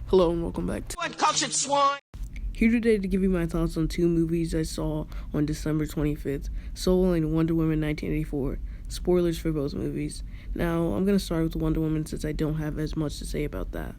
Hello and welcome back to What cultured swine? here today to give you my thoughts on two movies I saw on December 25th, Soul and Wonder Woman 1984. Spoilers for both movies. Now, I'm going to start with Wonder Woman since I don't have as much to say about that.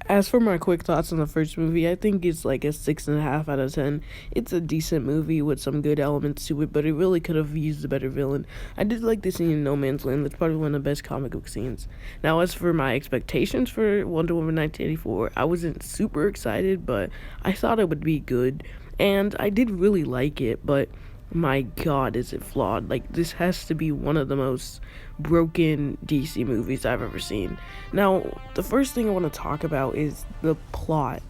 As for my quick thoughts on the first movie, I think it's like a 6.5 out of 10. It's a decent movie with some good elements to it, but it really could have used a better villain. I did like the scene in No Man's Land. That's probably one of the best comic book scenes. Now, as for my expectations for Wonder Woman 1984, I wasn't super excited, but I thought it would be good, and I did really like it, but my god, is it flawed. Like, this has to be one of the most broken DC movies I've ever seen. Now, the first thing I want to talk about is the plot.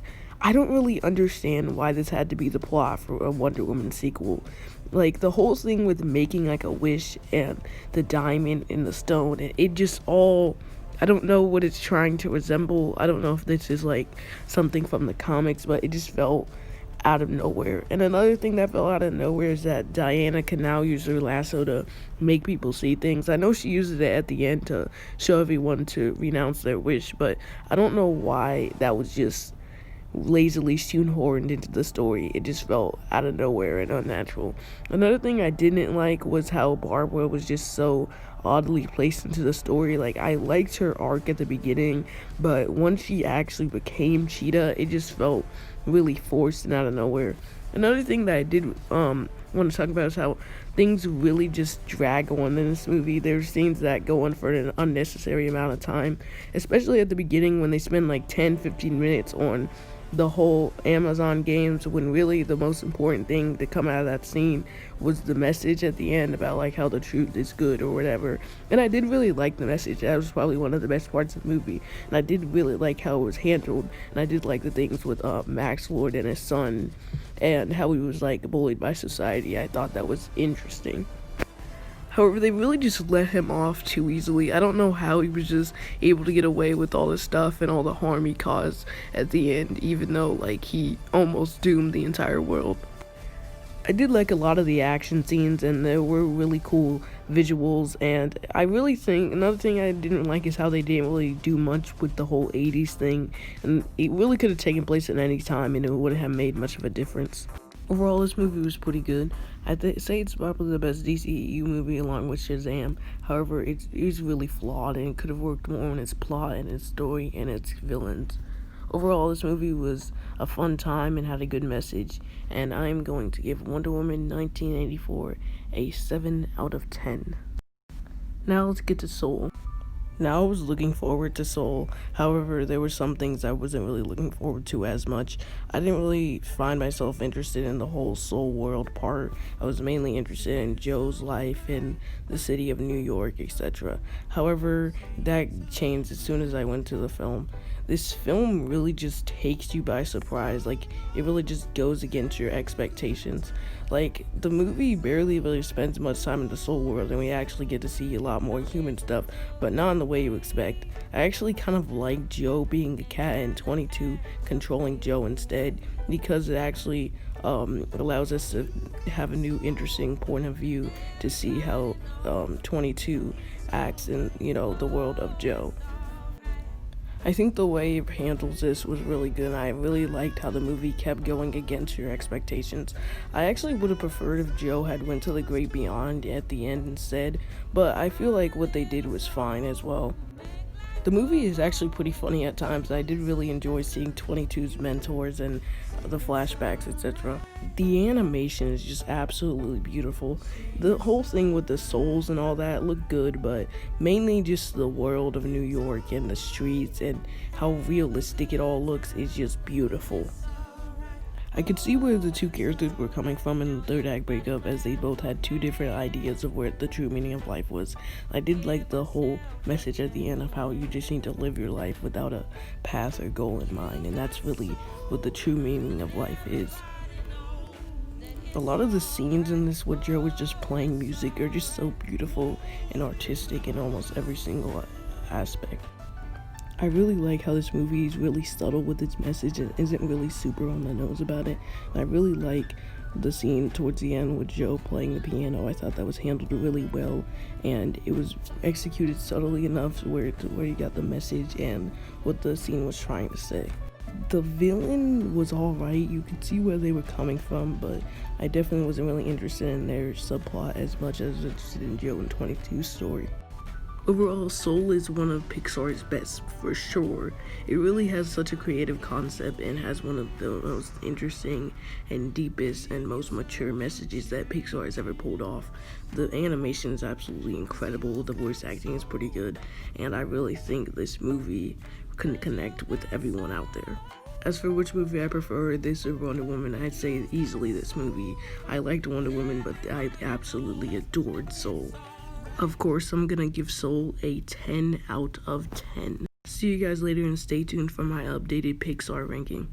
I don't really understand why this had to be the plot for a Wonder Woman sequel. Like, the whole thing with making, like, a wish and the diamond and the stone, it just all... I don't know what it's trying to resemble. I don't know if this is, like, something from the comics, but it just felt out of nowhere. And another thing that fell out of nowhere is that Diana can now use her lasso to make people see things. I know she uses it at the end to show everyone to renounce their wish, but I don't know why that was just lazily shoehorned into the story. It just felt out of nowhere and unnatural. Another thing I didn't like was how Barbara was just so oddly placed into the story. Like, I liked her arc at the beginning, but once she actually became Cheetah, it just felt really forced and out of nowhere. Another thing that I did want to talk about is how things really just drag on in this movie. There's scenes that go on for an unnecessary amount of time, especially at the beginning when they spend like 10-15 minutes on the whole Amazon games, when really the most important thing to come out of that scene was the message at the end about like how the truth is good or whatever. And I did really like the message. That was probably one of the best parts of the movie, and I did really like how it was handled. And I did like the things with Max Lord and his son and how he was like bullied by society. I thought that was interesting. However, they really just let him off too easily. I don't know how he was just able to get away with all this stuff and all the harm he caused at the end, even though, like, he almost doomed the entire world. I did like a lot of the action scenes, and there were really cool visuals, and I really think another thing I didn't like is how they didn't really do much with the whole 80s thing, and it really could have taken place at any time, and it wouldn't have made much of a difference. Overall, this movie was pretty good. I'd say it's probably the best DCEU movie along with Shazam. However, it's really flawed and it could have worked more on its plot and its story and its villains. Overall, this movie was a fun time and had a good message, and I'm going to give Wonder Woman 1984 a 7 out of 10. Now let's get to Soul. Now, I was looking forward to Soul. However, there were some things I wasn't really looking forward to as much. I didn't really find myself interested in the whole Soul world part. I was mainly interested in Joe's life in the city of New York, etc. However, that changed as soon as I went to the film. This film really just takes you by surprise. Like, it really just goes against your expectations. Like, the movie barely really spends much time in the Soul world, and we actually get to see a lot more human stuff, but not in the way you expect. I actually kind of like Joe being a cat and 22 controlling Joe instead, because it actually allows us to have a new interesting point of view to see how 22 acts in, the world of Joe. I think the way it handles this was really good. I really liked how the movie kept going against your expectations. I actually would have preferred if Joe had went to the great beyond at the end instead, but I feel like what they did was fine as well. The movie is actually pretty funny at times. I did really enjoy seeing 22's mentors and the flashbacks, etc. The animation is just absolutely beautiful. The whole thing with the souls and all that looked good, but mainly just the world of New York and the streets and how realistic it all looks is just beautiful. I could see where the two characters were coming from in the third act breakup, as they both had two different ideas of where the true meaning of life was. I did like the whole message at the end of how you just need to live your life without a path or goal in mind, and that's really what the true meaning of life is. A lot of the scenes in this where Joe was just playing music are just so beautiful and artistic in almost every single aspect. I really like how this movie is really subtle with its message and isn't really super on the nose about it. And I really like the scene towards the end with Joe playing the piano. I thought that was handled really well, and it was executed subtly enough where you got the message and what the scene was trying to say. The villain was alright. You could see where they were coming from, but I definitely wasn't really interested in their subplot as much as interested in Joe and 22's story. Overall, Soul is one of Pixar's best for sure. It really has such a creative concept and has one of the most interesting and deepest and most mature messages that Pixar has ever pulled off. The animation is absolutely incredible, the voice acting is pretty good, and I really think this movie can connect with everyone out there. As for which movie I prefer, this or Wonder Woman, I'd say easily this movie. I liked Wonder Woman, but I absolutely adored Soul. Of course, I'm gonna give Soul a 10 out of 10. See you guys later and stay tuned for my updated Pixar ranking.